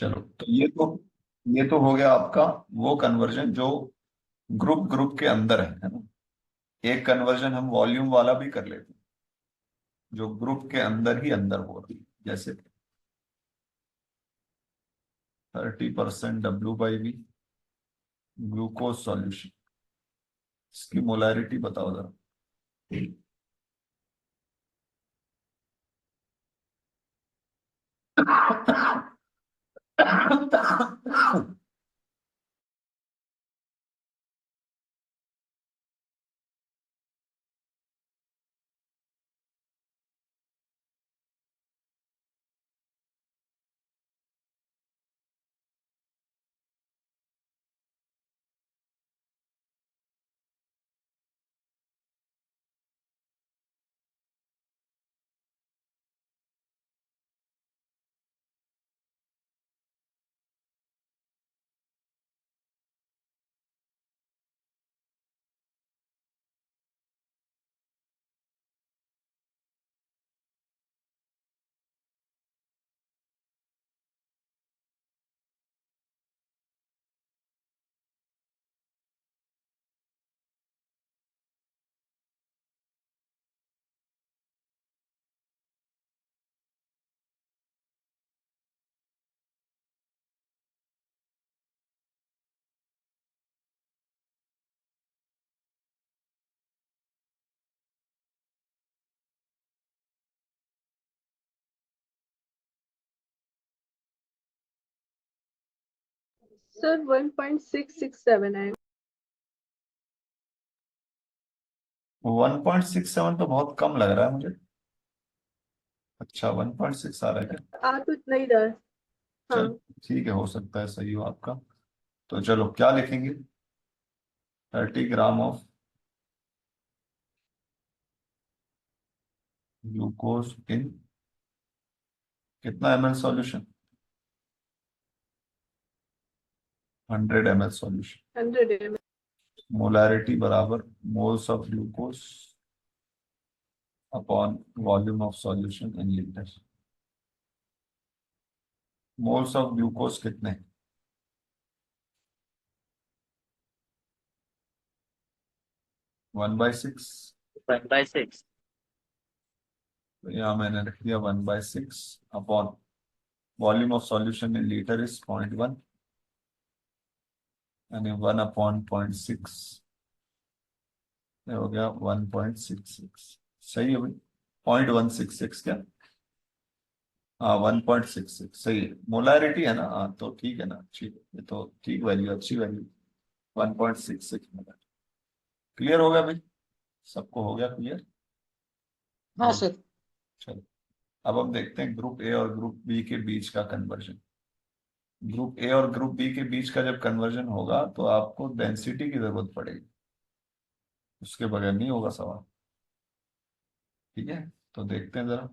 चलो, तो ये तो हो गया आपका वो कन्वर्जन जो ग्रुप ग्रुप के अंदर है ना। एक कन्वर्जन हम वॉल्यूम वाला भी कर लेते हैं, जो ग्रुप के अंदर ही अंदर हो रही है। जैसे 30% W/V ग्लूकोज सॉल्यूशन, इसकी मोलैरिटी बताओ जरा। सर 1.667 है। 1.67 तो बहुत कम लग रहा है मुझे। अच्छा, 1.6 आ रहा है क्या? आ तो नहीं रहा है। चल, हाँ। ठीक है, हो सकता है सही हो आपका। तो चलो, क्या लिखेंगे? 30 ग्राम ऑफ ग्लूकोज इन कितना ml solution? 100 ml solution. 100 ml। Molarity बराबर moles of glucose upon volume of solution in litre. Moles of glucose कितने? 1/6। 1/6। तो यहाँ मैंने रख दिया 1/6 upon volume of solution in litre is 0.1, यानी 1/0.6 हो गया 1.66। सही है भाई, 0.166 क्या? हाँ, 1.66 सही है। मोलारिटी है ना, हाँ तो ठीक है ना, अच्छी, ये तो ठीक वैल्यू, अच्छी वैल्यू। 1.66 मोलार। क्लियर हो गया भाई? सबको हो गया क्लियर? हाँ गुड। सर। चलो, अब हम देखते हैं ग्रुप ए और ग्रुप बी के बीच का कन्वर्जन। ग्रुप ए और ग्रुप बी के बीच का जब कन्वर्जन होगा तो आपको डेंसिटी की जरूरत पड़ेगी, उसके बगैर नहीं होगा सवाल। ठीक है, तो देखते हैं जरा।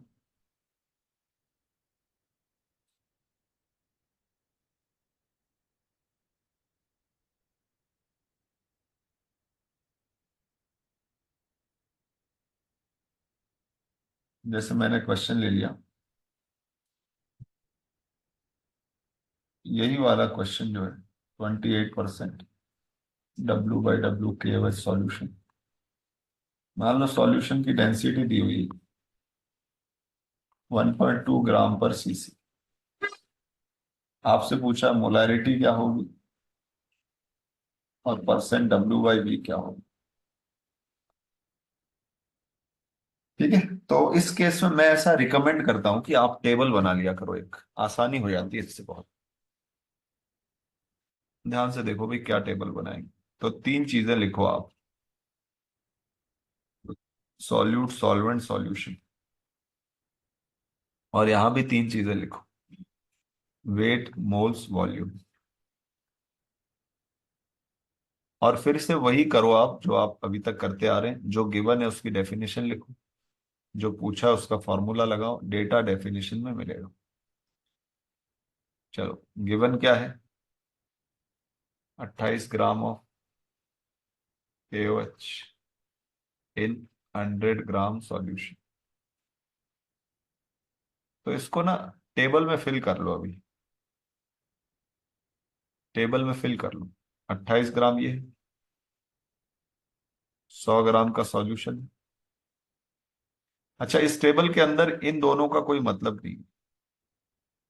जैसे मैंने क्वेश्चन ले लिया, यही वाला क्वेश्चन जो है, 28% W/W KOH सॉल्यूशन। मान लो सॉल्यूशन की डेंसिटी दी हुई 1.2 ग्राम पर सीसी। आपसे पूछा मोलैरिटी क्या होगी और परसेंट W/V क्या होगी। ठीक है, तो इस केस में मैं ऐसा रिकमेंड करता हूं कि आप टेबल बना लिया करो, एक आसानी हो जाती है इससे बहुत। ध्यान से देखो भाई, क्या टेबल बनाएंगे। तो तीन चीजें लिखो आप: सॉल्यूट, सॉल्वेंट, सॉल्यूशन। और यहां भी तीन चीजें लिखो: वेट, मोल्स, वॉल्यूम। और फिर से वही करो आप जो आप अभी तक करते आ रहे हैं। जो गिवन है उसकी डेफिनेशन लिखो, जो पूछा है उसका फॉर्मूला लगाओ, डेटा डेफिनेशन में मिलेगा। चलो, गिवन क्या है? 28 gram of KOH in 100 gram solution. तो इसको ना टेबल में फिल कर लो अभी। टेबल में फिल कर लो। 28 ग्राम ये 100 ग्राम का सॉल्यूशन। अच्छा, इस टेबल के अंदर इन दोनों का कोई मतलब नहीं,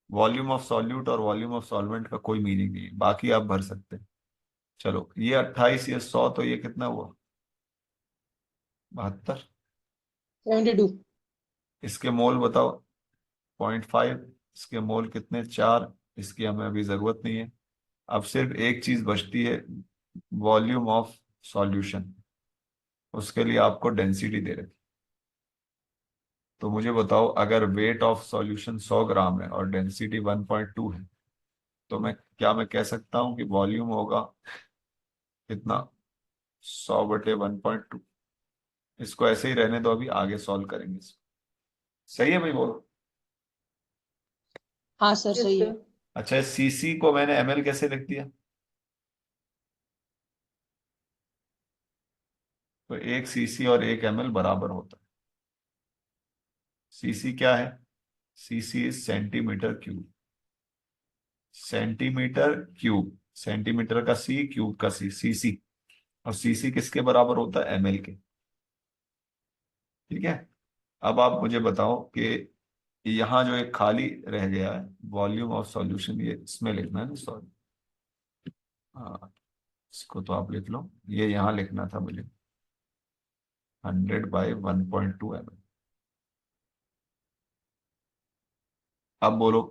वॉल्यूम ऑफ सॉल्यूट और वॉल्यूम ऑफ सॉल्वेंट का कोई मीनिंग नहीं है, बाकी आप भर सकते हैं। चलो, ये 28, ये 100, तो ये कितना हुआ? 72। 72। इसके मोल बताओ। 0.5। इसके मोल कितने? 4। इसकी हमें अभी जरूरत नहीं है। अब सिर्फ एक चीज बचती है, वॉल्यूम ऑफ सॉल्यूशन। उसके लिए आपको डेंसिटी दे रखी। तो मुझे बताओ, अगर वेट ऑफ सॉल्यूशन 100 ग्राम है और डेंसिटी 1.2 है, तो मैं कह सकता हूं कि वॉल्यूम होगा कितना? 100/1.2। इसको ऐसे ही रहने दो, अभी आगे सॉल्व करेंगे इसको। सही है भाई, बोलो। हाँ सर Yes, सही है। sir. अच्छा, सीसी को मैंने एमएल कैसे लिख दिया? तो एक सीसी और एक एमएल बराबर होता है। सीसी क्या है? CC is centimetre cube. Centimetre cube, centimetre का सी, क्यूब का सी, सीसी। और सीसी किसके बराबर होता है? एमएल के। ठीक है। अब आप मुझे बताओ कि यहाँ जो एक खाली रह गया है, वॉल्यूम ऑफ सॉल्यूशन, ये इसमें लिखना है ना? सॉरी, हाँ, इसको तो आप लिख लो, ये यहाँ लिखना था मुझे। 100/1.2 ml। अब बोलो,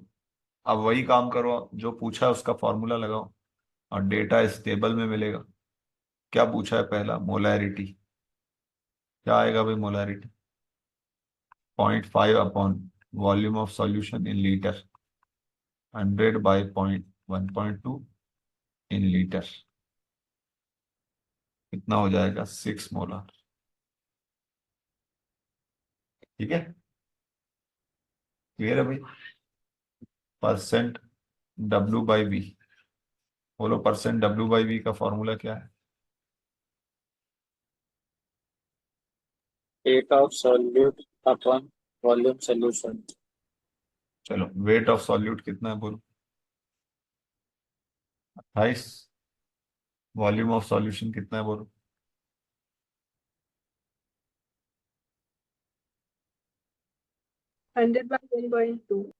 अब वही काम करो, जो पूछा है उसका फॉर्मूला लगाओ और डेटा इस टेबल में मिलेगा। क्या पूछा है? पहला मोलैरिटी। क्या आएगा भाई molarity? 0.5 upon volume of solution in litre, 100/1.2 in litre. कितना हो जाएगा? 6 मोलर। ठीक है, क्लियर है भाई? Percent W/V। बोलो, परसेंट W/V का फॉर्मूला क्या है? Rate of solute upon volume solution. चलो, वेट ऑफ सॉल्यूट कितना है बोलो? 28। वॉल्यूम ऑफ सॉल्यूशन कितना है बोलो? 100/1.2.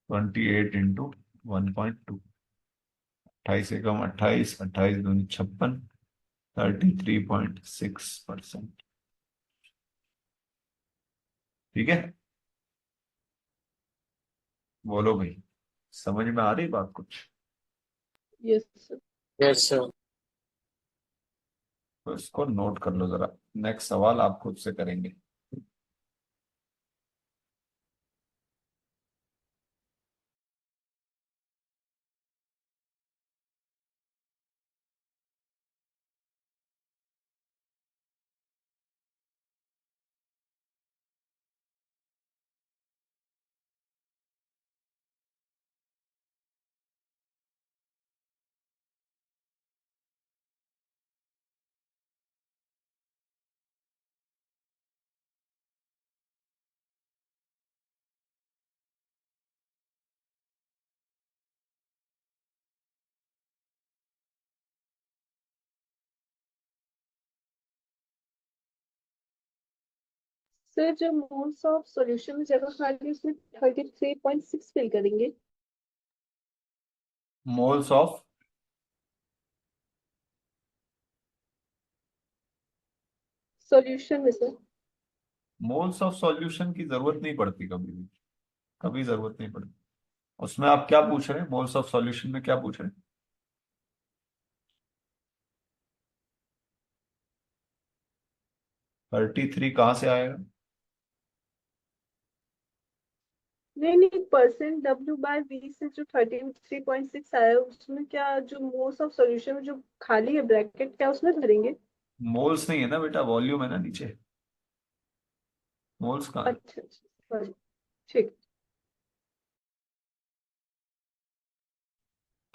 28 × 1.2। 28 से कम 28, 28 दूनी 56, 33.6%। ठीक है, बोलो भाई, समझ में आ रही बात कुछ? Yes, sir. Yes, sir. तो इसको नोट कर लो जरा, नेक्स्ट सवाल आप खुद से करेंगे। सर, जो मोल्स ऑफ सॉल्यूशन में जगह खाली, उसमें 33.6 फिल करेंगे। मोल्स ऑफ सॉल्यूशन में सर। मोल्स ऑफ सॉल्यूशन की जरूरत नहीं पड़ती कभी भी, कभी जरूरत नहीं पड़ती। उसमें आप क्या पूछ रहे हैं? मोल्स ऑफ सॉल्यूशन में क्या पूछ रहे हैं? 33 कहाँ से आएगा? नहीं नहीं, परसेंट W/V से जो 33.6 आया है, उसमें क्या जो मोल्स ऑफ सॉल्यूशन में जो खाली है ब्रैकेट, क्या उसमें भरेंगे? मोल्स नहीं है ना बेटा, वॉल्यूम है ना नीचे। मोल्स कहाँ है? अच्छा अच्छा, sorry. ठीक।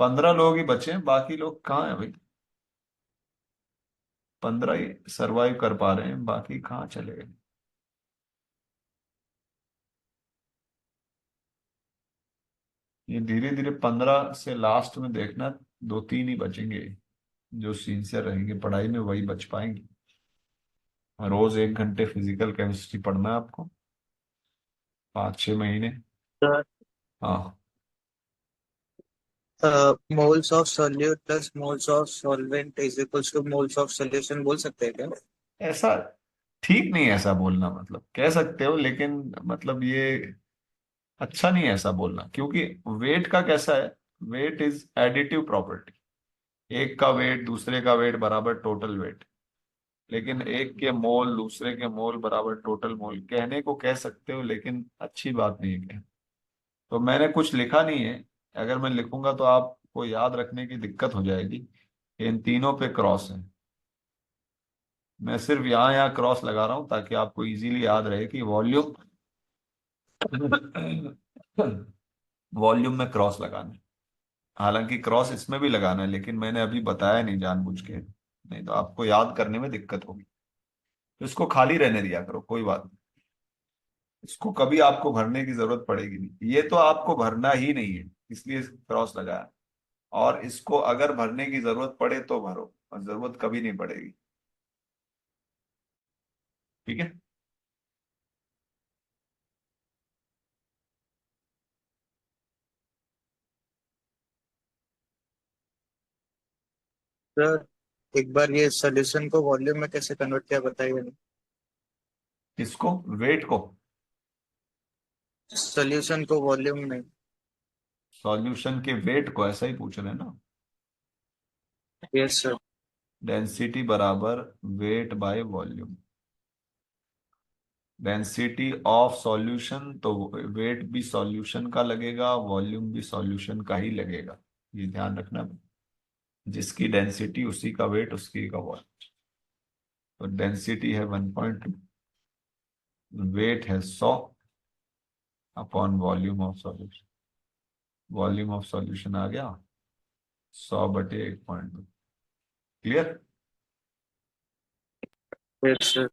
15 लोग ही बचे हैं, बाकी लोग कहाँ हैं भाई? 15 ही सरवाइव कर पा रहे हैं, बाकी कहाँ चले गए? ये धीरे धीरे 15 से लास्ट में देखना, 2-3 ही बचेंगे जो सिंसियर रहेंगे पढ़ाई में, वही बच पाएंगे। रोज 1 घंटे फिजिकल केमिस्ट्री पढ़ना है आपको, 5-6 महीने। सर हाँ, moles of solute plus moles of solvent is equals two moles of solution बोल सकते हैं क्या? ऐसा ठीक नहीं है ऐसा बोलना, मतलब कह सकते हो लेकिन मतलब ये अच्छा नहीं है ऐसा बोलना, क्योंकि वेट का कैसा है, वेट इज एडिटिव प्रॉपर्टी। एक का वेट दूसरे का वेट बराबर टोटल वेट, लेकिन एक के मोल दूसरे के मोल बराबर टोटल मोल कहने को कह सकते हो, लेकिन अच्छी बात नहीं है। तो मैंने कुछ लिखा नहीं है, अगर मैं लिखूंगा तो आपको याद रखने की दिक्कत हो जाएगी। इन तीनों पे क्रॉस है, मैं सिर्फ यहाँ यहाँ क्रॉस लगा रहा हूँ ताकि आपको इजीली याद रहे कि वॉल्यूम वॉल्यूम में क्रॉस लगाना है। हालांकि क्रॉस इसमें भी लगाना है, लेकिन मैंने अभी बताया नहीं जानबूझ के, नहीं तो आपको याद करने में दिक्कत होगी। तो इसको खाली रहने दिया करो, कोई बात नहीं। इसको कभी आपको भरने की जरूरत पड़ेगी नहीं, ये तो आपको भरना ही नहीं है, इसलिए क्रॉस लगाया। और इसको अगर भरने की जरूरत पड़े तो भरो, और जरूरत कभी नहीं पड़ेगी। ठीक है। सर एक बार ये सॉल्यूशन को वॉल्यूम में कैसे कन्वर्ट किया बताइए। इसको वेट को सॉल्यूशन को वॉल्यूम में। सॉल्यूशन के वेट को ऐसा ही पूछ रहे हैं ना। Yes sir. डेंसिटी बराबर weight by volume. Density of solution तो वेट भी सॉल्यूशन का लगेगा, वॉल्यूम भी सॉल्यूशन का ही लगेगा, ये ध्यान रखना। जिसकी डेंसिटी उसी का वेट उसी का वॉल्यूम। तो डेंसिटी है 1.2, वेट है 100 upon volume of solution. Volume of solution आ गया 100/1.2। क्लियर। Yes sir.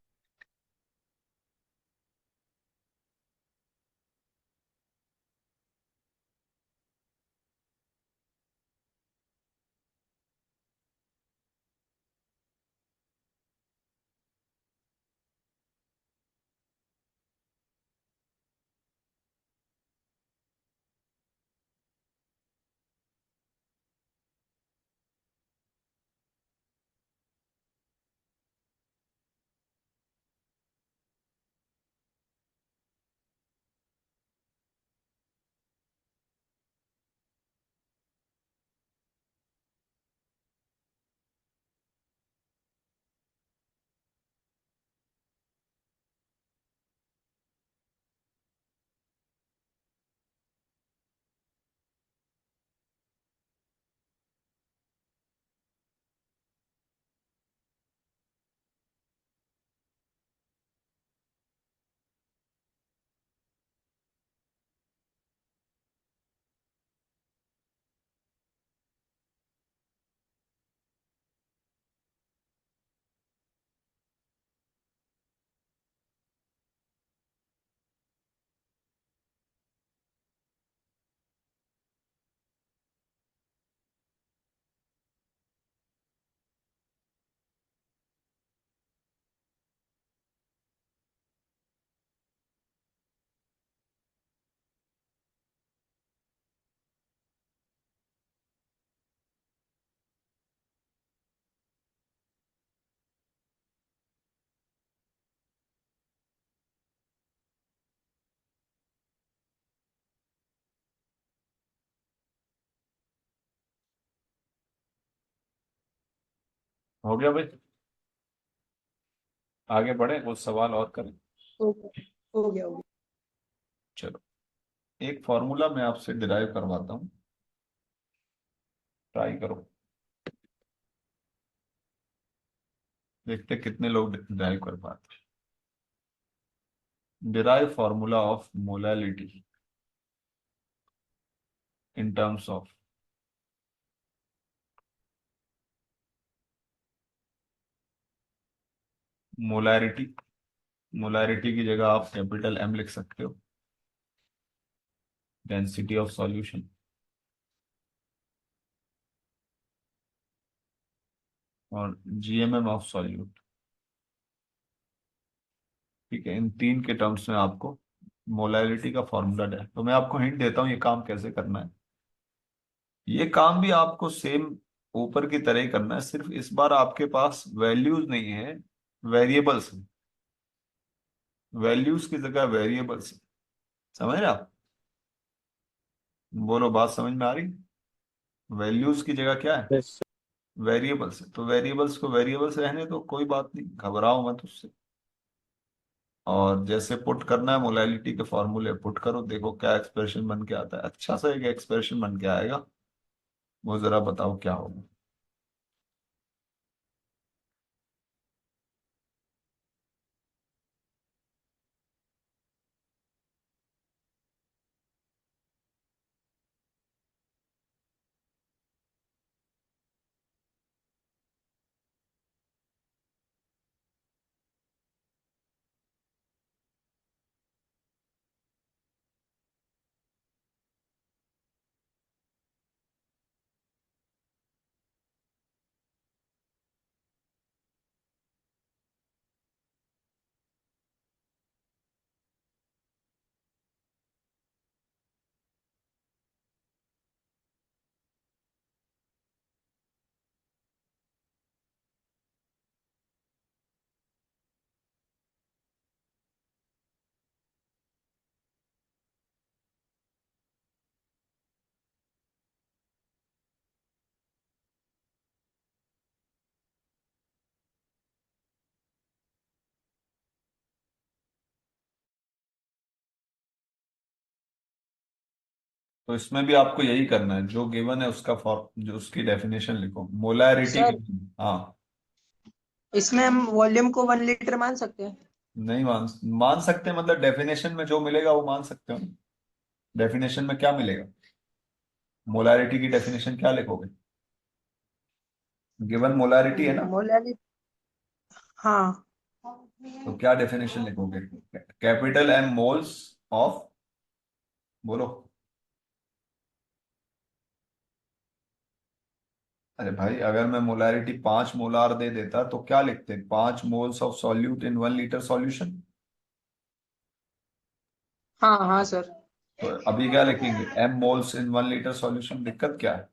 हो गया भाई, आगे बढ़े, कुछ सवाल और करें। हो गया हो गया हो गया। चलो, एक फॉर्मूला मैं आपसे डिराइव करवाता हूँ, ट्राई करो, देखते कितने लोग डिराइव कर पाते हैं। Derive formula of molality in terms of molarity. Molarity की जगह आप कैपिटल M लिख सकते हो, डेंसिटी ऑफ सॉल्यूशन और जीएमएम ऑफ सॉल्यूट। ठीक है, इन तीन के टर्म्स में आपको मोलैरिटी का फॉर्मूला है। तो मैं आपको हिंट देता हूँ ये काम कैसे करना है। ये काम भी आपको सेम ऊपर की तरह ही करना है, सिर्फ इस बार आपके पास वैल्यूज नहीं है, वेरिएबल्स हैं। वैल्यूज की जगह वेरिएबल्स हैं। समझ रहे आप? बोलो, बात समझ में आ रही? वैल्यूज की जगह क्या है? यस वेरिएबल्स है। तो वेरिएबल्स को वेरिएबल्स रहने दो, कोई बात नहीं, घबराओ मत उससे। और जैसे पुट करना है मोलैलिटी के फॉर्मूले पुट करो, देखो क्या एक्सप्रेशन बन के आता है। अच्छा सा एक एक्सप्रेशन बन के आएगा, वो जरा बताओ क्या होगा। तो इसमें भी आपको यही करना है, जो गिवन है उसका फॉर्म, जो उसकी डेफिनेशन लिखो मोलैरिटी सर की। हाँ। इसमें हम वॉल्यूम को 1 लीटर मान सकते हैं। नहीं मान मान सकते, मतलब डेफिनेशन में जो मिलेगा वो मान सकते हो। डेफिनेशन में क्या मिलेगा? मोलैरिटी की डेफिनेशन क्या लिखोगे? गिवन मोलैरिटी है ना, मोलारिटी। हाँ। तो क्या डेफिनेशन लिखोगे? कैपिटल एम मोल्स ऑफ, बोलो। अरे भाई, अगर मैं मोलैरिटी 5 मोलार दे देता तो क्या लिखते? 5 moles of solute in 1 litre solution. हाँ हाँ सर। तो अभी क्या लिखेंगे? M moles in 1 litre solution. दिक्कत क्या है?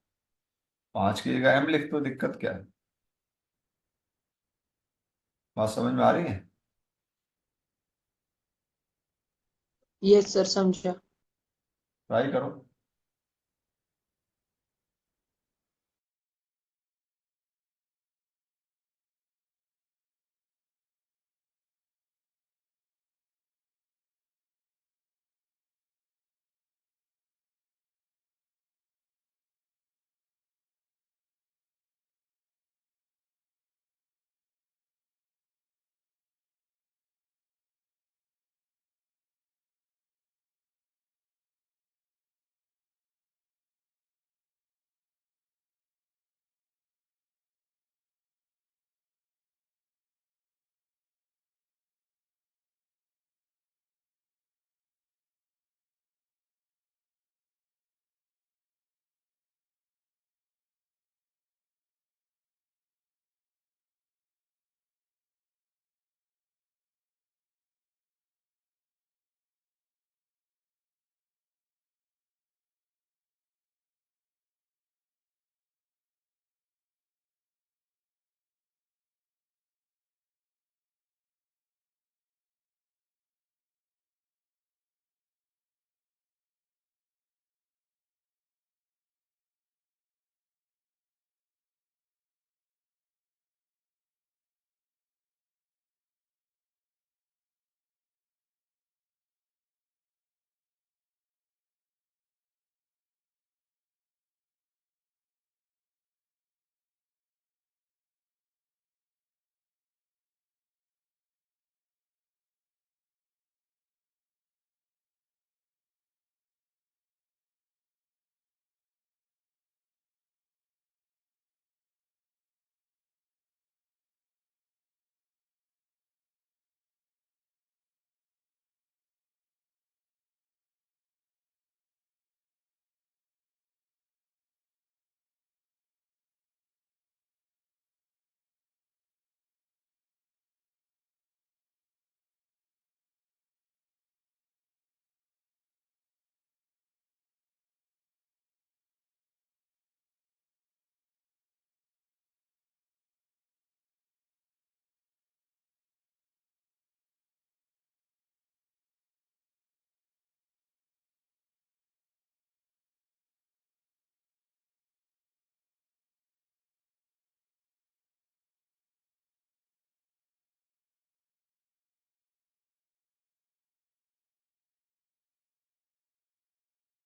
5 की जगह एम लिख दो, दिक्कत क्या है? बात समझ में आ रही है? यस सर, समझा। ट्राई करो।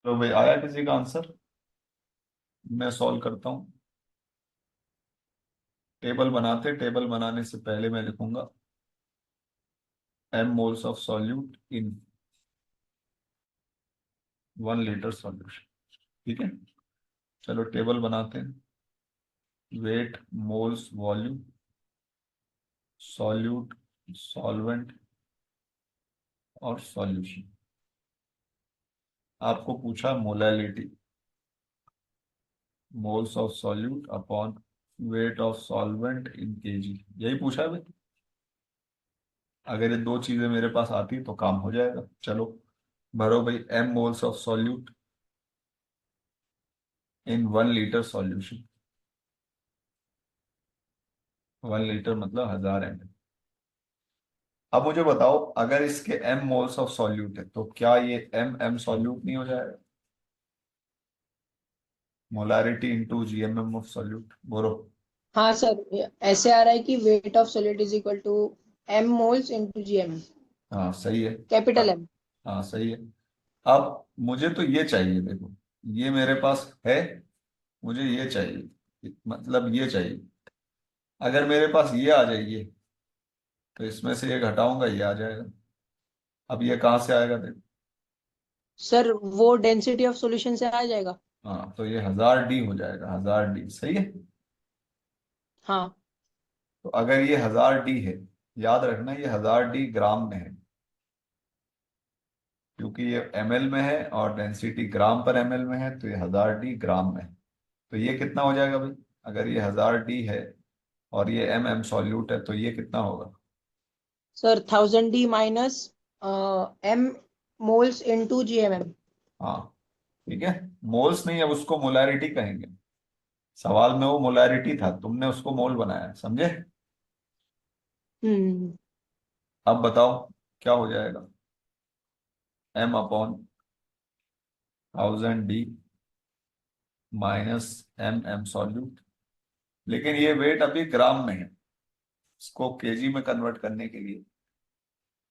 तो भाई आया किसी का आंसर? मैं सॉल्व करता हूँ। टेबल बनाने से पहले मैं लिखूंगा m moles of solute in 1 litre solution. ठीक है, चलो टेबल बनाते हैं। Weight, moles, volume, solute, solvent और सॉल्यूशन। आपको पूछा molality, moles of solute upon weight of solvent in KG, यही पूछा है भाई। अगर ये दो चीजें मेरे पास आती तो काम हो जाएगा। चलो भरो भाई, m moles of solute in 1 litre solution. 1 litre मतलब 1000 ml। अब मुझे बताओ, अगर इसके m मोल्स ऑफ सॉल्यूट है तो क्या ये m सॉल्यूट नहीं हो जाएगा? Molarity into GMM of solute, बोलो। हाँ सर, ऐसे आ रहा है कि weight of solid is equal to m moles into gm, हाँ सही है। Capital M। हाँ सही है। अब मुझे तो ये चाहिए, देखो ये मेरे पास है, मुझे ये चाहिए, मतलब ये चाहिए। अगर मेरे पास ये आ जाइए तो इसमें से ये घटाऊंगा, ये आ जाएगा। अब ये कहाँ से आएगा देखो। सर वो डेंसिटी ऑफ सॉल्यूशन से आ जाएगा। हाँ तो ये 1000 D हो जाएगा, 1000 D सही है। हाँ। तो अगर ये 1000 D है, याद रखना ये 1000 D ग्राम में है, क्योंकि ये ml में है और डेंसिटी ग्राम पर ml में है, तो ये 1000 D ग्राम में है। तो ये कितना हो जाएगा भाई? अगर ये 1000 D है और ये m सॉल्यूट है तो ये कितना होगा? Sir 1000 D minus m moles into gmm। हाँ ठीक है। मोल्स नहीं, अब उसको मोलैरिटी कहेंगे। सवाल में वो मोलैरिटी था, तुमने उसको मोल बनाया, समझे? हम्म। अब बताओ क्या हो जाएगा। m/1000 D minus m solute. लेकिन ये वेट अभी ग्राम में है, इसको केजी में कन्वर्ट करने के लिए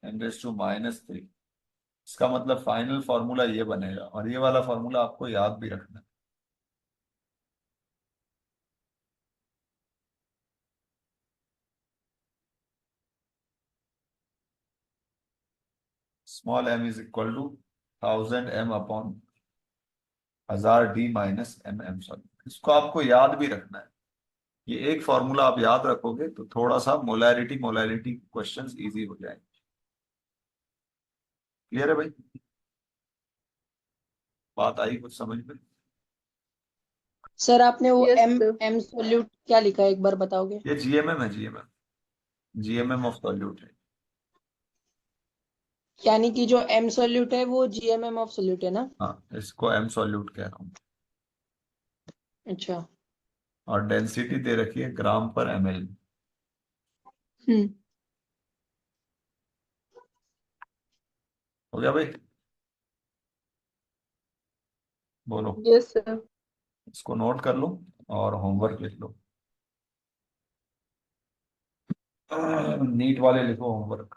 10⁻³ इसका मतलब फाइनल फॉर्मूला ये बनेगा, और ये वाला फॉर्मूला आपको याद भी रखना है। Small m is equal to 1000 m/1000 D minus m solute. इसको आपको याद भी रखना है। ये एक फॉर्मूला आप याद रखोगे तो थोड़ा सा मोलैरिटी मोलैरिटी क्वेश्चंस इजी हो जाएंगे। क्लियर है भाई? बात आई कुछ समझ में? सर आपने वो yes m sir. m solute क्या लिखा है, एक बार बताओगे? ये जीएमएम है, जीएमएम ऑफ सॉल्यूट है। यानी कि जो m सॉल्यूट है वो gmm ऑफ सॉल्यूट है ना? हाँ इसको एम सॉल्यूट कह रहा हूँ। अच्छा। और डेंसिटी दे रखी है ग्राम पर ml। हम्म। हो गया भाई? बोलो। Yes sir. इसको नोट कर लो और होमवर्क लिख लो। नीट वाले लिखो होमवर्क।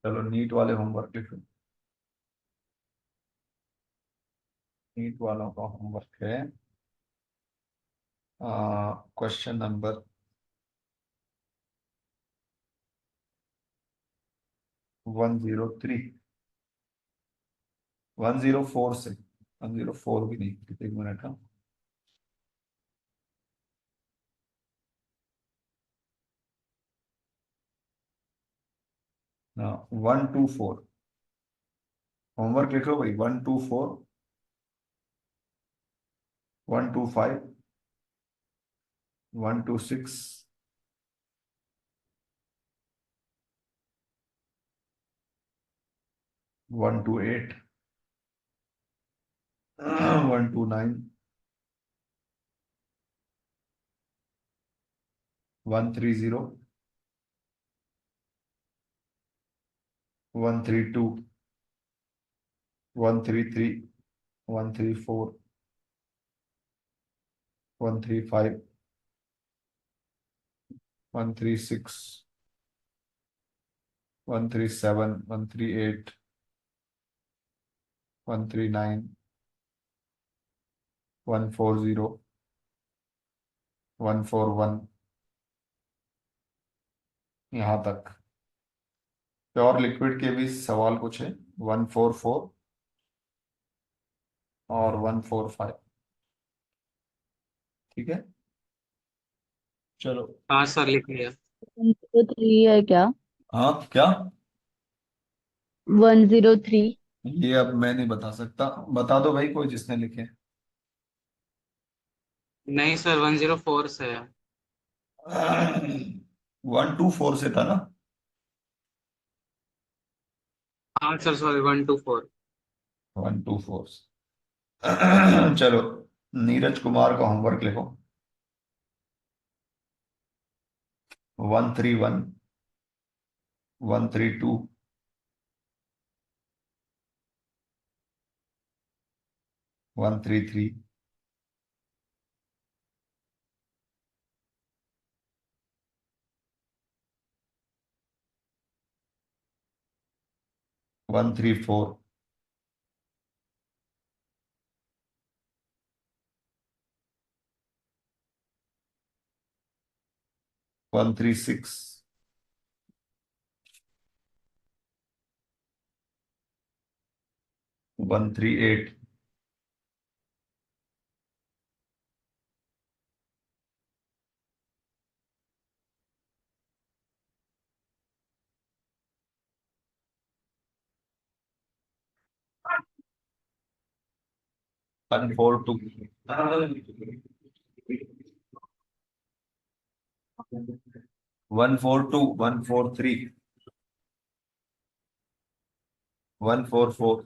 चलो नीट वाले होमवर्क लिखो। नीट वालों का होमवर्क है क्वेश्चन नंबर 103, 104 से 104 भी नहीं, एक मिनट का। हाँ 124, होमवर्क लिखो भाई 124। 125, 126, 128, 129, 130, 132, 133, 134, 135, 136, 137, 138, 139, 140, 141, यहाँ तक। प्योर लिक्विड के भी सवाल कुछ है, 144 और 145। ठीक है, चलो। हाँ सर, लिख लिया। 103 है क्या? हाँ क्या? 103। ये अब मैं नहीं बता सकता, बता दो भाई कोई जिसने लिखे। नहीं सर, 104 से है। 124 से था ना? हाँ सर, सॉरी, 124। 124। चलो, नीरज कुमार का होमवर्क लिखो। 131, 132, 133, 134, 136, 138, 142, 142, 143, 144,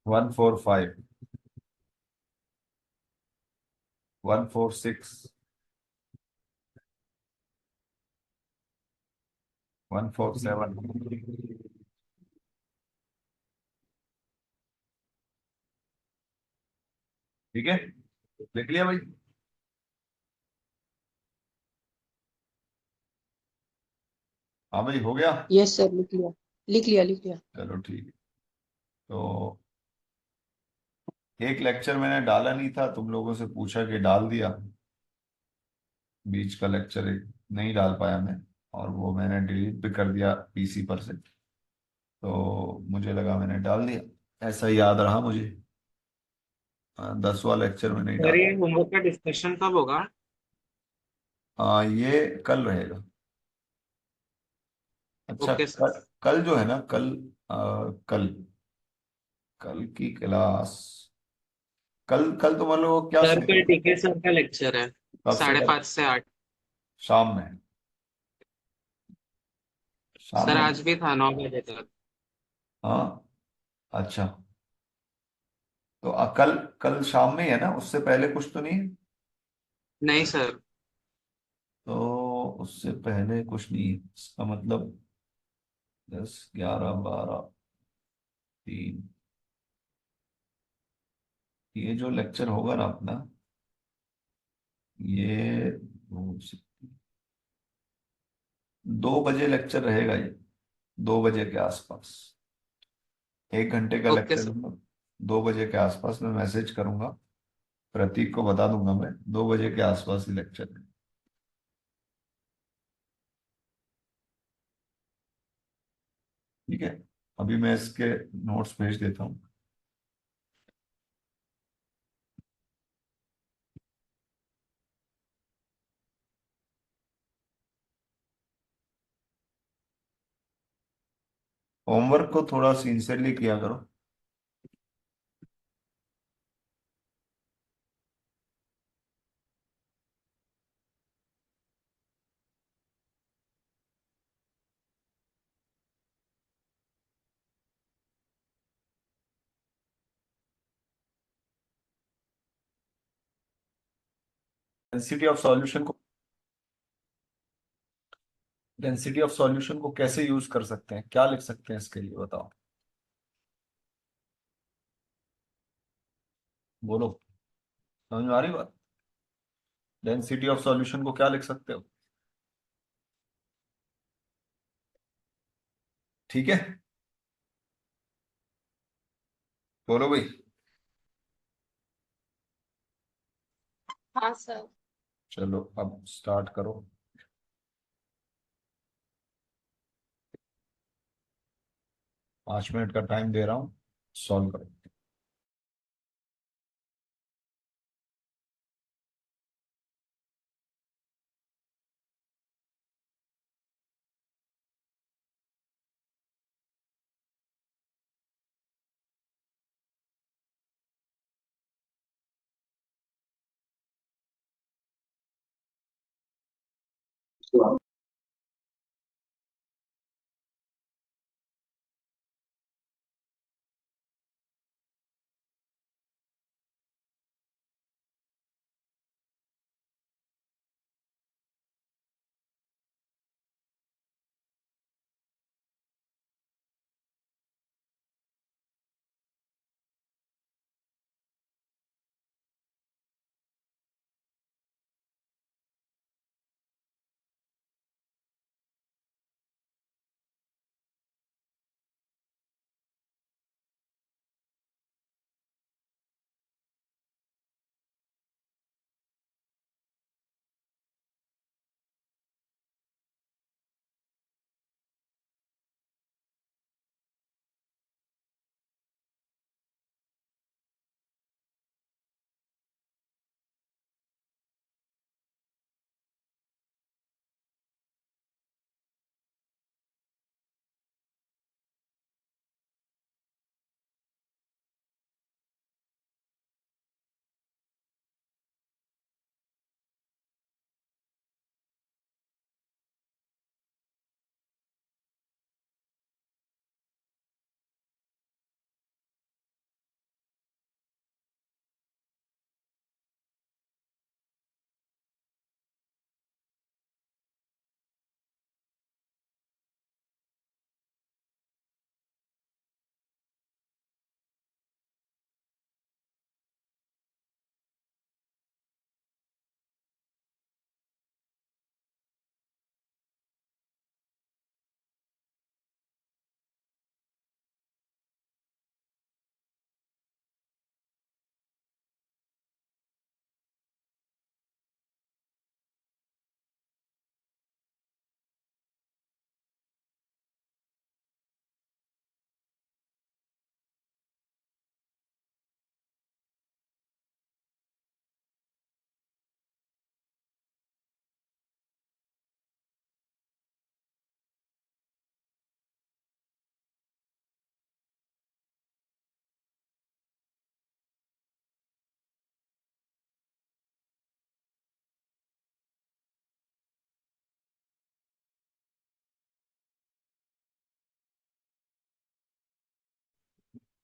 145, 146, 147। ठीक है, लिख लिया भाई? हाँ भाई, हो गया। यस सर, लिख लिया लिख लिया लिख लिया। चलो ठीक है। तो एक लेक्चर मैंने डाला नहीं था, तुम लोगों से पूछा कि डाल दिया। बीच का लेक्चर एक नहीं डाल पाया मैं, और वो मैंने डिलीट भी कर दिया पीसी पर से। तो मुझे लगा मैंने डाल दिया, ऐसा याद रहा मुझे। 10वां लेक्चर में नहीं सर, डाला। ये होमवर्क का डिस्कशन कब होगा? ये कल रहेगा। अच्छा, ओके सर। कल जो है ना, कल कल कल की क्लास, कल कल तुम लोग क्या सर, कल समय? टीके सर का लेक्चर है। कब से साढ़े कब? पाँच से आठ। शाम में? शाम सर, में? आज भी था 9 बजे तक। हाँ, अच्छा। तो कल कल शाम में ही है ना, उससे पहले कुछ तो नहीं है? नहीं सर। तो उससे पहले कुछ नहीं है, इसका मतलब 10, 11, 12, 3, ये जो लेक्चर होगा ना अपना, ये 2 बजे लेक्चर रहेगा ये, 2 बजे के आसपास। 1 घंटे का ओके लेक्चर सर। होगा। 2 बजे के आसपास मैं मैसेज करूंगा, प्रतीक को बता दूंगा मैं, 2 बजे के आसपास ही लेक्चर है। ठीक है, अभी मैं इसके नोट्स भेज देता हूँ। होमवर्क को थोड़ा सिंसियरली किया करो। डेंसिटी ऑफ सॉल्यूशन को कैसे यूज कर सकते हैं, क्या लिख सकते हैं इसके लिए, बताओ। बोलो, समझ में आ रही बात? डेंसिटी ऑफ सॉल्यूशन को क्या लिख सकते हो? ठीक है, बोलो भाई। हाँ सर। चलो अब स्टार्ट करो। 5 मिनट का टाइम दे रहा हूँ, सॉल्व करो।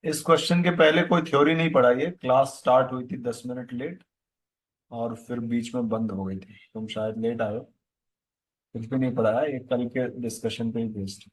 इस क्वेश्चन के पहले कोई थ्योरी नहीं पढ़ाई है, क्लास स्टार्ट हुई थी 10 मिनट लेट और फिर बीच में बंद हो गई थी, तुम शायद लेट आए हो। कुछ भी नहीं पढ़ाया, एक कल के डिस्कशन पे ही बेस्ड।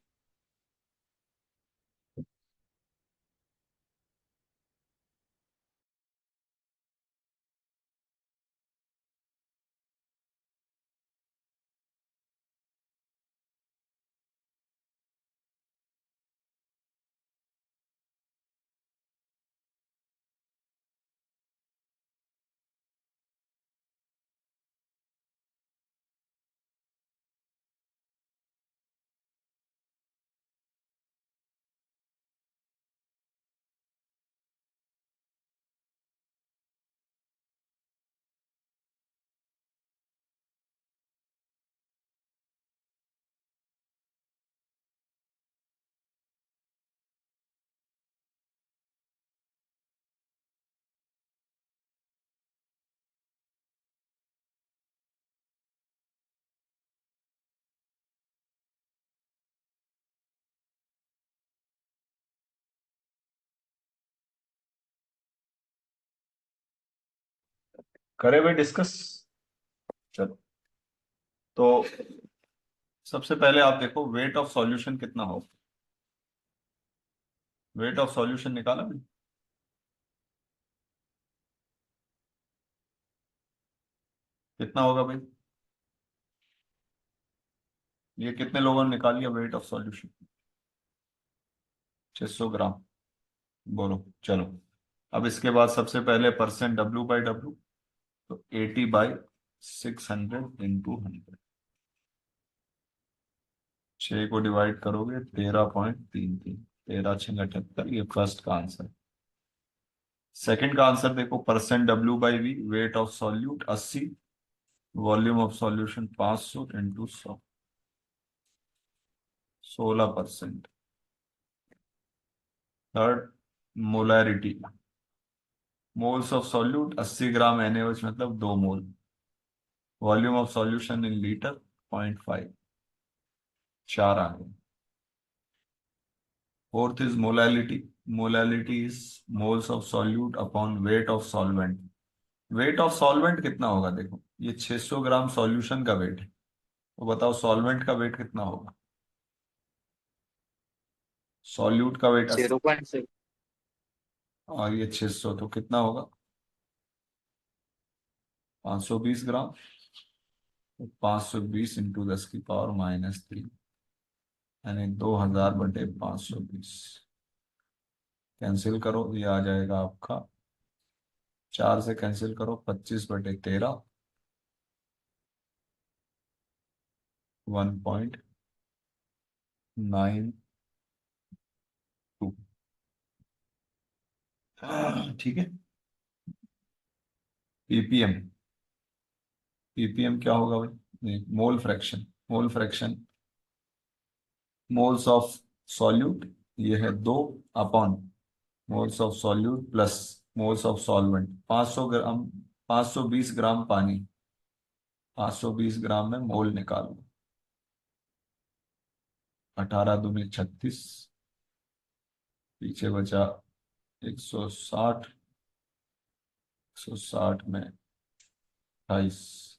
करे हुए डिस्कस। चलो, तो सबसे पहले आप देखो वेट ऑफ सॉल्यूशन कितना हो। वेट ऑफ सॉल्यूशन निकाला भी, कितना होगा भाई? ये कितने लोगों ने निकाल लिया वेट ऑफ सॉल्यूशन? 600 ग्राम। बोलो चलो। अब इसके बाद सबसे पहले परसेंट W/W, तो 80/600 × 100। 6 को डिवाइड करोगे 13.33, 13×6 = 78। ये फर्स्ट का आंसर। सेकंड का आंसर देखो, percent W/V, weight of solute 80, volume of solution 500 × 100, 16%। Third, molarity, moles of solute 80 gram NaOH मतलब 2 mole, volume of solution in litre 0.5, 4 आ गए। Fourth is molality, molality is moles of solute upon weight of solvent. Weight of solvent कितना होगा? देखो ये 600 ग्राम solution का wait है, तो बताओ सॉल्वेंट का वेट कितना होगा? सॉल्यूट का वेट 0.6। और ये 600, तो कितना होगा? 520 ग्राम। 520 × 10⁻³ यानी 2000/520। कैंसिल करो, ये आ जाएगा आपका, 4 से कैंसिल करो, 25/13, 1.92। ठीक है। पीपीएम, पीपीएम क्या होगा भाई? नहीं, mole fraction, mole fraction, moles of solute, ये है 2 upon moles of solute plus moles of solvent. 500 ग्राम, 520 ग्राम पानी, 520 ग्राम में मोल निकालो। 18 दूनी 36, पीछे बचा 160, 160 में 28।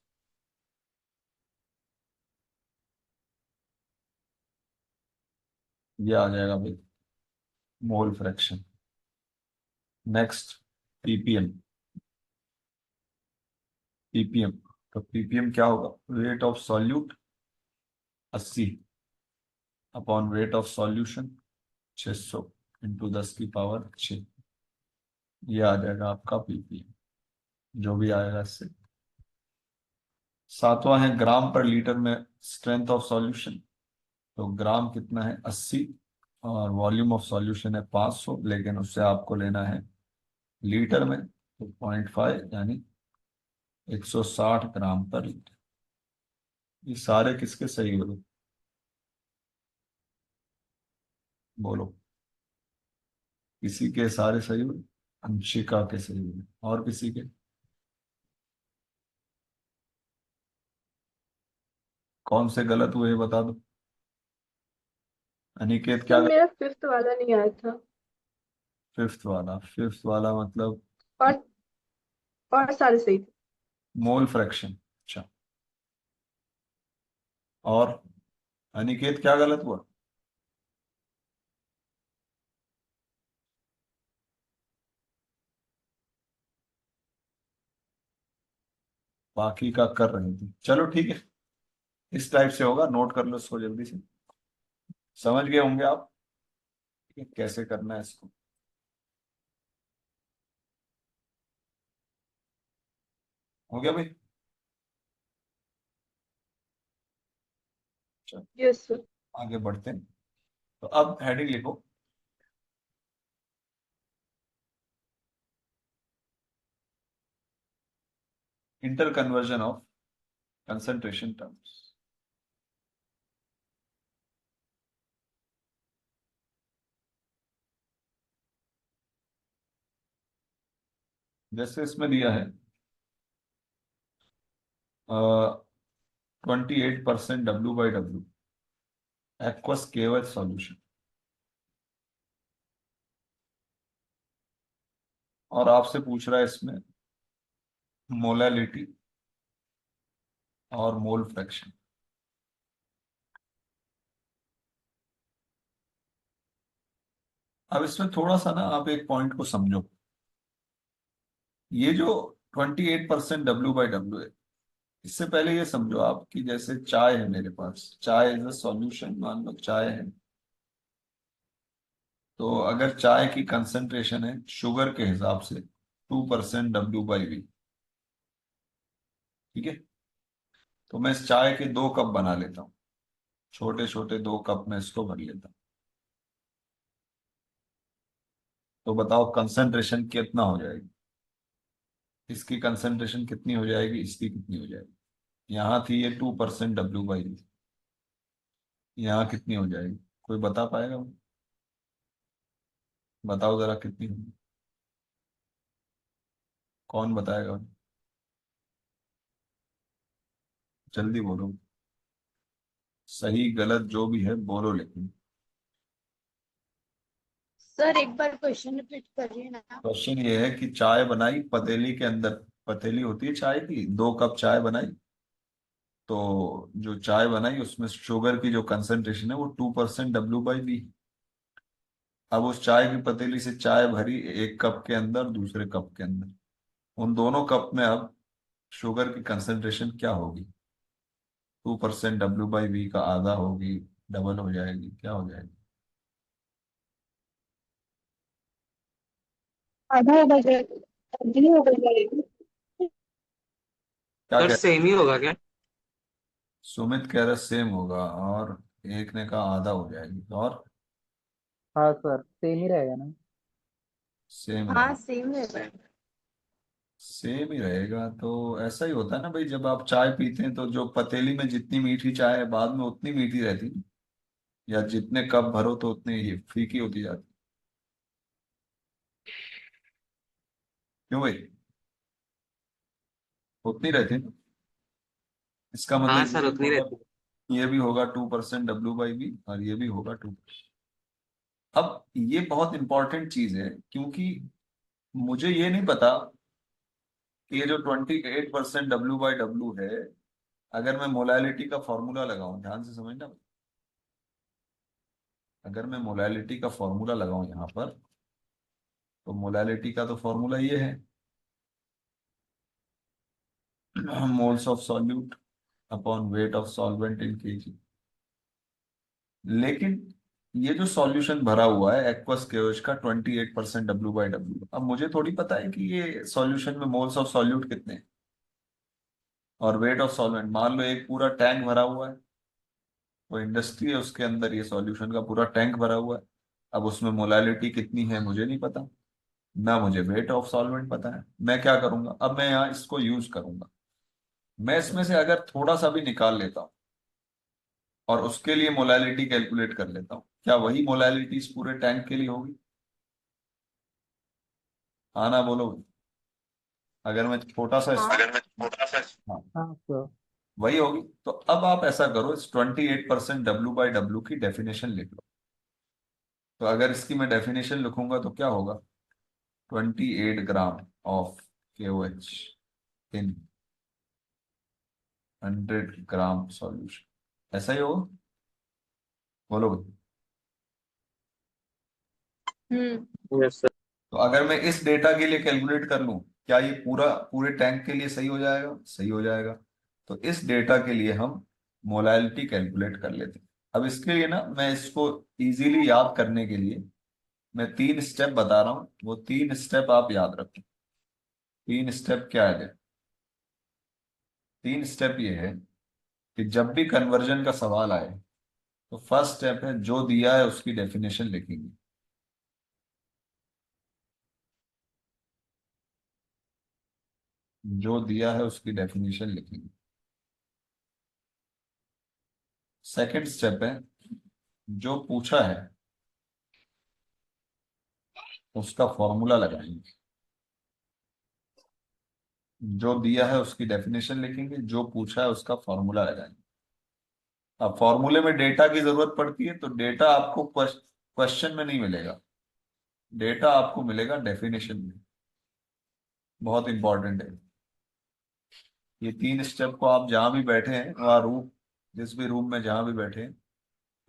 ये आ जाएगा भाई mole fraction. Next, ppm, ppm, तो पीपीएम क्या होगा? Wait of solute 80 upon weight of solution 600 × 10⁻6। ये आ जाएगा आपका पीपीएम, जो भी आएगा इससे। सातवां है ग्राम पर लीटर में स्ट्रेंथ ऑफ सॉल्यूशन, तो ग्राम कितना है? 80, और वॉल्यूम ऑफ सॉल्यूशन है 500, लेकिन उससे आपको लेना है लीटर में, तो 0.5 यानी 160 ग्राम पर लीटर। ये सारे किसके सही हो? बोलो, किसी के सारे सही हुए? अंशिका के सही हुए, और किसी के? कौन से गलत हुए बता दो। अनिकेत सर क्या? मेरा फिफ्थ वाला नहीं आया था। फिफ्थ वाला, फिफ्थ वाला मतलब और और सारे सही थे। Mole fraction. अच्छा, और अनिकेत क्या गलत हुआ? बाकी का कर रहे थे। चलो ठीक है, इस टाइप से होगा, नोट कर लो इसको जल्दी से। समझ गए होंगे आप कि कैसे करना है इसको। हो गया भाई? चलो यस सर। आगे बढ़ते हैं। तो अब हेडिंग लिखो, inter conversion of concentration terms. जैसे इसमें दिया है 28% W/W एक्वस KOH सॉल्यूशन, और आपसे पूछ रहा है इसमें मोलालिटी और मोल फ्रैक्शन। अब इसमें थोड़ा सा ना आप एक पॉइंट को समझो। ये जो 28% W/W है, इससे पहले ये समझो आप कि जैसे चाय है, मेरे पास चाय इज अ सॉल्यूशन, मान लो चाय है। तो अगर चाय की कंसंट्रेशन है शुगर के हिसाब से 2% W/V, ठीक है, तो मैं इस चाय के 2 कप बना लेता हूँ, छोटे छोटे 2 कप में इसको भर लेता हूँ। तो बताओ कंसंट्रेशन कितना हो जाएगी, इसकी कंसंट्रेशन कितनी हो जाएगी, इसकी कितनी हो जाएगी। यहाँ थी ये 2% W/V, यहाँ कितनी हो जाएगी, कोई बता पाएगा? बताओ जरा कितनी होगी, कौन बताएगा? जल्दी बोलो, सही गलत जो भी है बोलो लेकिन। सर एक बार क्वेश्चन रिपीट करिए ना। क्वेश्चन ये है कि चाय बनाई पतीली के अंदर, पतीली होती है चाय की, 2 कप चाय बनाई। तो जो चाय बनाई उसमें शुगर की जो कंसंट्रेशन है वो 2% W/V। अब उस चाय की पतीली से चाय भरी 1 कप के अंदर, दूसरे कप के अंदर, उन दोनों कप में अब शुगर की कंसंट्रेशन क्या होगी? 2% W/V का आधा होगी, डबल हो जाएगी, क्या हो जाएगी? आधा हो जाएगा, आधी हो जाएगी। क्या सर कह सेम ही होगा क्या? सुमित कह रहा सेम होगा, और एक ने कहा आधा हो जाएगी, और हाँ सर, सेम ही रहेगा ना। सेम हाँ रहेगा। सेम है सर। सेम ही रहेगा तो ऐसा ही होता है ना भाई, जब आप चाय पीते हैं तो जो पतीली में जितनी मीठी चाय है बाद में उतनी मीठी रहती है, या जितने कप भरो तो उतनी ही फीकी होती जाती। क्यों भाई? उतनी रहती है ना। इसका हाँ मतलब सर उतनी रहती है। ये भी होगा 2% W/V और ये भी होगा 2%। अब ये बहुत इंपॉर्टेंट चीज है, क्योंकि मुझे ये नहीं पता कि ये जो 28% W/W है, अगर मैं मोलालिटी का फॉर्मूला लगाऊं, ध्यान से समझना, अगर मैं मोलालिटी का फॉर्मूला लगाऊं यहाँ पर, तो मोलालिटी का तो फॉर्मूला ये है, moles of solute upon weight of solvent in KG. लेकिन ये जो सॉल्यूशन भरा हुआ है एक्वस केओएच का 28% W/W, अब मुझे थोड़ी पता है कि ये सॉल्यूशन में मोल्स ऑफ सॉल्यूट कितने हैं और वेट ऑफ सॉल्वेंट। मान लो एक पूरा टैंक भरा हुआ है, वो इंडस्ट्री है, उसके अंदर ये सॉल्यूशन का पूरा टैंक भरा हुआ है। अब उसमें मोलालिटी कितनी है मुझे नहीं पता, ना मुझे वेट ऑफ सॉल्वेंट पता है। मैं क्या करूंगा, अब मैं यहाँ इसको यूज करूंगा, मैं इसमें से अगर थोड़ा सा भी निकाल लेता हूँ और उसके लिए मोलालिटी कैलकुलेट कर लेता हूँ, क्या वही मोलालिटी इस पूरे टैंक के लिए होगी? हाँ ना बोलो। अगर मैं छोटा सा हाँ हाँ, हाँ सर। वही होगी। तो अब आप ऐसा करो, इस 28% W/W की डेफिनेशन लिख लो। तो अगर इसकी मैं डेफिनेशन लिखूंगा तो क्या होगा, 28 gram of KOH in 100 gram solution, ऐसा ही होगा, बोलो भाई। Yes sir. तो अगर मैं इस डेटा के लिए कैलकुलेट कर लूं, क्या ये पूरा पूरे टैंक के लिए सही हो जाएगा? सही हो जाएगा। तो इस डेटा के लिए हम मोलालिटी कैलकुलेट कर लेते हैं। अब इसके लिए ना, मैं इसको इजीली याद करने के लिए मैं 3 स्टेप बता रहा हूँ, वो 3 स्टेप आप याद रखें। 3 स्टेप क्या है? 3 स्टेप ये है कि जब भी कन्वर्जन का सवाल आए तो फर्स्ट स्टेप है जो दिया है उसकी डेफिनेशन लिखेंगे। जो दिया है उसकी डेफिनेशन लिखेंगे। सेकंड स्टेप है जो पूछा है उसका फॉर्मूला लगाएंगे। जो दिया है उसकी डेफिनेशन लिखेंगे, जो पूछा है उसका फॉर्मूला लगाएंगे। अब फॉर्मूले में डेटा की जरूरत पड़ती है, तो डेटा आपको क्वेश्चन में नहीं मिलेगा, डेटा आपको मिलेगा डेफिनेशन में। बहुत इंपॉर्टेंट है। ये 3 स्टेप को आप जहां भी बैठे हैं, वहाँ रूम, जिस भी रूम में जहां भी बैठे हैं,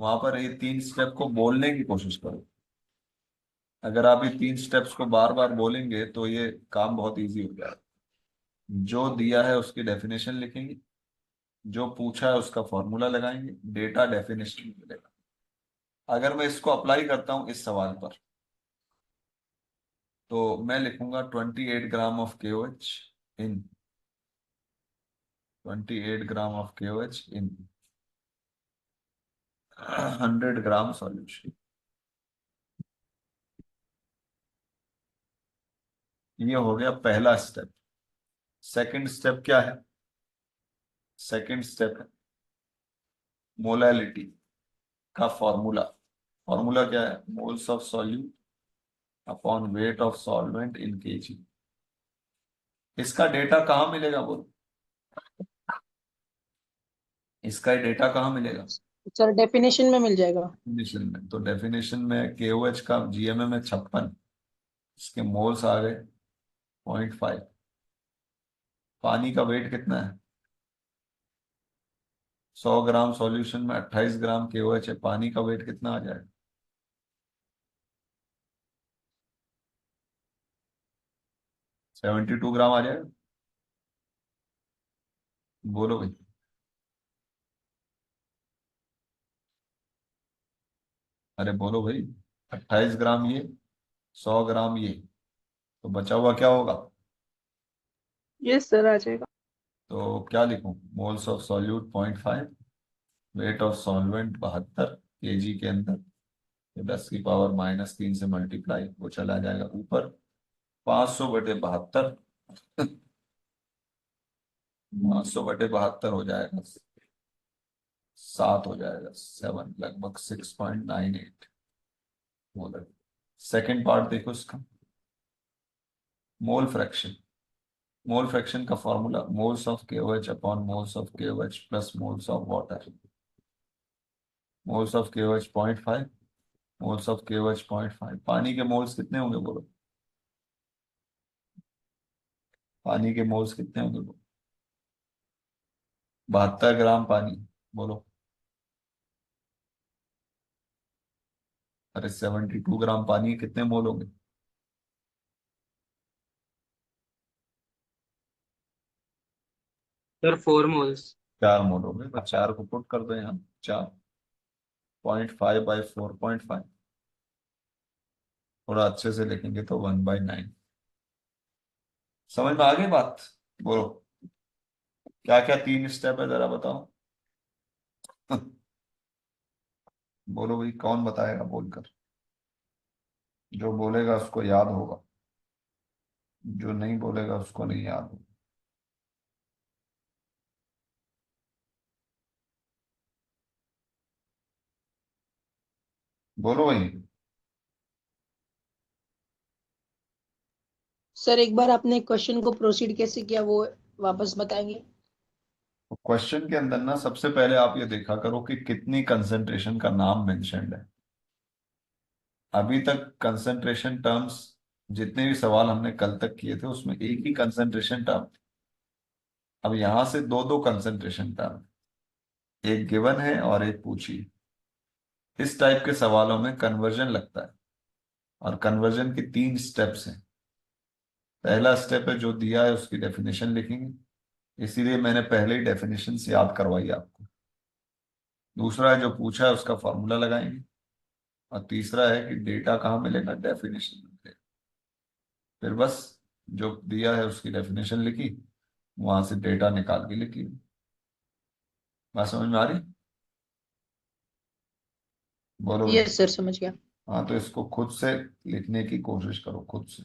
वहां पर ये 3 स्टेप को बोलने की कोशिश करो। अगर आप ये 3 स्टेप्स को बार बार बोलेंगे तो ये काम बहुत इजी हो जाएगा। जो दिया है उसकी डेफिनेशन लिखेंगे, जो पूछा है उसका फॉर्मूला लगाएंगे, डेटा डेफिनेशन मिलेगा। अगर मैं इसको अप्लाई करता हूं इस सवाल पर, तो मैं लिखूंगा 28 gram of KOH in 28 gram of KOH in 100 gram solution. ये हो गया पहला स्टेप। सेकंड स्टेप क्या है? सेकंड स्टेप है मोलैलिटी का फॉर्मूला। फॉर्मूला क्या है? Moles of solute upon weight of solvent in KG. इसका डेटा कहाँ मिलेगा बोलो? इसका डेटा कहाँ मिलेगा? सर डेफिनेशन में मिल जाएगा। डेफिनेशन में। तो डेफिनेशन में KOH का GMM है 56, इसके मोल्स आ गए 0.5। पानी का वेट कितना है? 100 ग्राम सॉल्यूशन में 28 ग्राम KOH है, पानी का वेट कितना आ जाएगा? 72 ग्राम आ जाएगा। बोलो भाई। अरे बोलो भाई। 28 ग्राम ये, 100 ग्राम ये, तो बचा हुआ क्या होगा? यस सर, आ जाएगा। तो क्या लिखूं? Moles of solute 0.5, wait of solvent 72 KG के अंदर, तो 10 की पावर -3 से मल्टीप्लाई, वो चला जाएगा ऊपर। 500/72, 500/72 हो जाएगा 7, हो जाएगा 7, लगभग 6.98 मोलर। सेकेंड पार्ट देखो इसका, मोल फ्रैक्शन। मोल फ्रैक्शन का formula moles of KOH upon moles of KOH plus moles of water. Moles of KOH 0.5, moles of KOH 0.5। पानी के मोल्स कितने होंगे बोलो? पानी के मोल्स कितने होंगे बोलो? 72 ग्राम पानी। बोलो। अरे 72 ग्राम पानी के कितने मोल होंगे? Sir 4 moles। 4 मोल होंगे, तो 4 को पुट कर दो यहाँ। 4.5/4.5, थोड़ा अच्छे से लिखेंगे तो 1/9। समझ में आ गई बात? बोलो। क्या क्या 3 स्टेप है जरा बताओ। बोलो भाई, कौन बताएगा बोलकर? जो बोलेगा उसको याद होगा, जो नहीं बोलेगा उसको नहीं याद होगा। बोलो भाई। सर एक बार आपने क्वेश्चन को प्रोसीड कैसे किया वो वापस बताएंगे? तो क्वेश्चन के अंदर ना सबसे पहले आप ये देखा करो कि कितनी कंसंट्रेशन का नाम मेंशन्ड है। अभी तक कंसंट्रेशन टर्म्स, जितने भी सवाल हमने कल तक किए थे उसमें एक ही कंसंट्रेशन टर्म। अब यहां से दो दो कंसंट्रेशन टर्म, एक गिवन है और एक पूछी। इस टाइप के सवालों में कन्वर्जन लगता है, और कन्वर्जन के 3 स्टेप्स हैं। पहला स्टेप है जो दिया है उसकी डेफिनेशन लिखेंगे, इसीलिए मैंने पहले ही डेफिनेशन से याद करवाई आपको। दूसरा है जो पूछा है उसका फॉर्मूला लगाएंगे, और तीसरा है कि डेटा कहाँ मिलेगा? डेफिनेशन में मिलेगा। फिर बस जो दिया है उसकी डेफिनेशन लिखी, वहां से डेटा निकाल के लिखी। बात समझ में आ रही? बोलो भाई। यस सर, समझ गया। हाँ, तो इसको खुद से लिखने की कोशिश करो, खुद से।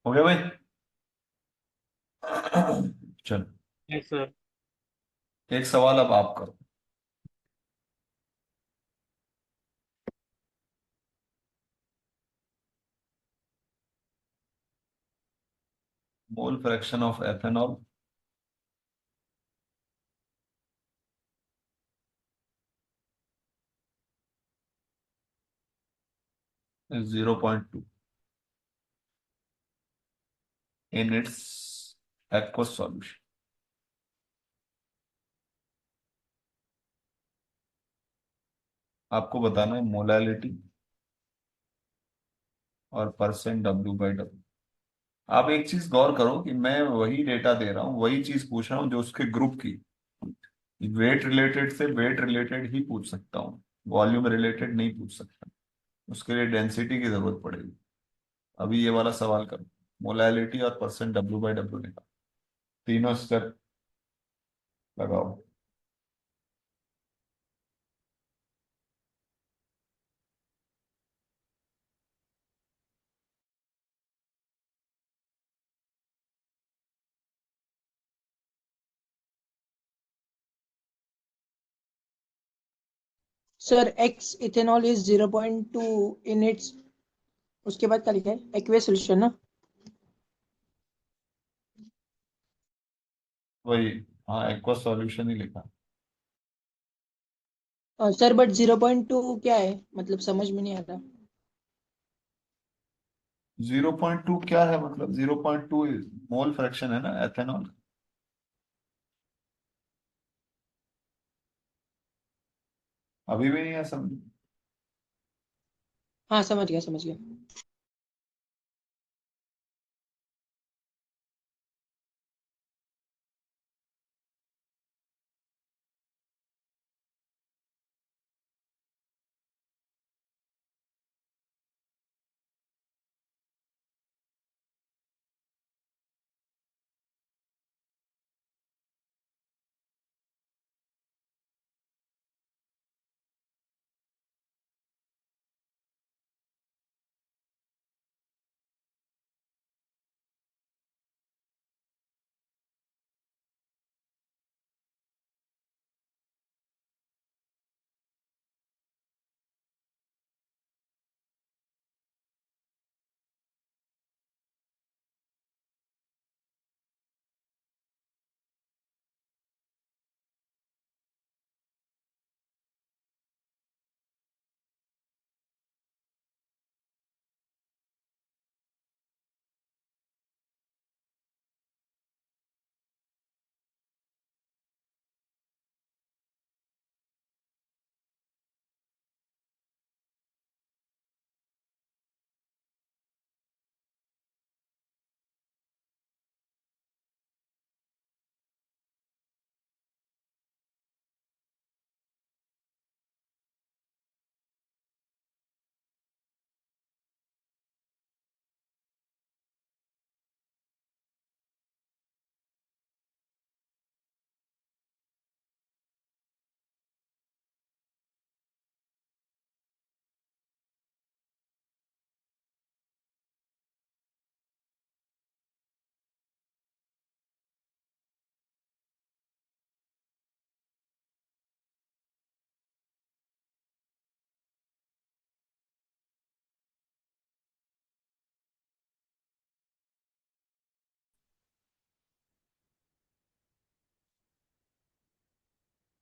हो गया भाई? चलो यस सर। एक सवाल अब आप करो। Mole fraction of ethanol is 0.2 in its aqueous solution. आपको बताना है मोलालिटी और परसेंट W/W। आप एक चीज गौर करो कि मैं वही डेटा दे रहा हूँ, वही चीज पूछ रहा हूँ जो उसके ग्रुप की। वेट रिलेटेड से वेट रिलेटेड ही पूछ सकता हूँ, वॉल्यूम रिलेटेड नहीं पूछ सकता। उसके लिए डेंसिटी की जरूरत पड़ेगी। अभी ये वाला सवाल करो, मोलालिटी और परसेंट W/W निकालो। तीनों स्टेप लगाओ। Sir x ethanol is 0.2 in its, उसके बाद क्या लिखा है, एक्वेस सोल्यूशन ना? वही, हाँ एक्वा सॉल्यूशन ही लिखा। सर बट 0.2 क्या है, मतलब समझ में नहीं आता। 0.2 क्या है मतलब? 0.2 मोल फ्रैक्शन है ना एथेनॉल। अभी भी नहीं है समझ? हाँ समझ गया समझ गया।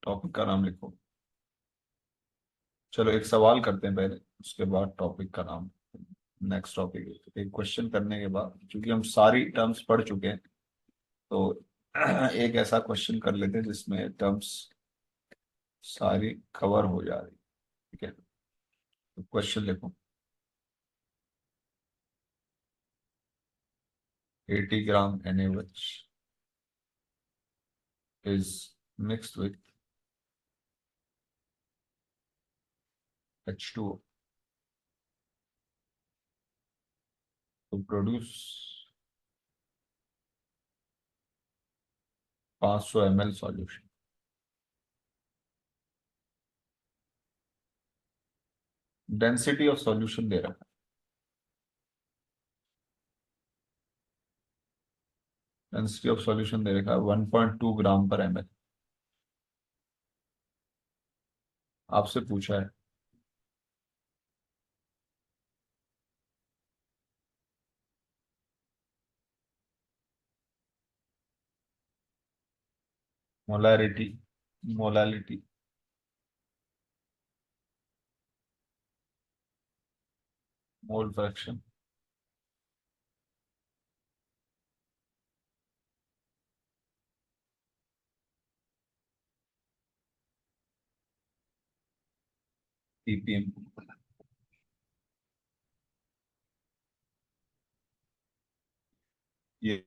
टॉपिक का नाम लिखो। चलो एक सवाल करते हैं पहले, उसके बाद टॉपिक का नाम। नेक्स्ट टॉपिक एक क्वेश्चन करने के बाद, क्योंकि हम सारी टर्म्स पढ़ चुके हैं, तो एक ऐसा क्वेश्चन कर लेते हैं जिसमें टर्म्स सारी कवर हो जा रही। ठीक है, तो क्वेश्चन लिखो। 80 gram NaOH is mixed with H2O to produce 500 ml solution. Density of solution दे रहा है। डेंसिटी ऑफ सॉल्यूशन दे रखा है 1.2 ग्राम पर ml। आपसे पूछा है। Molarity, molality, mole fraction, ppm। ये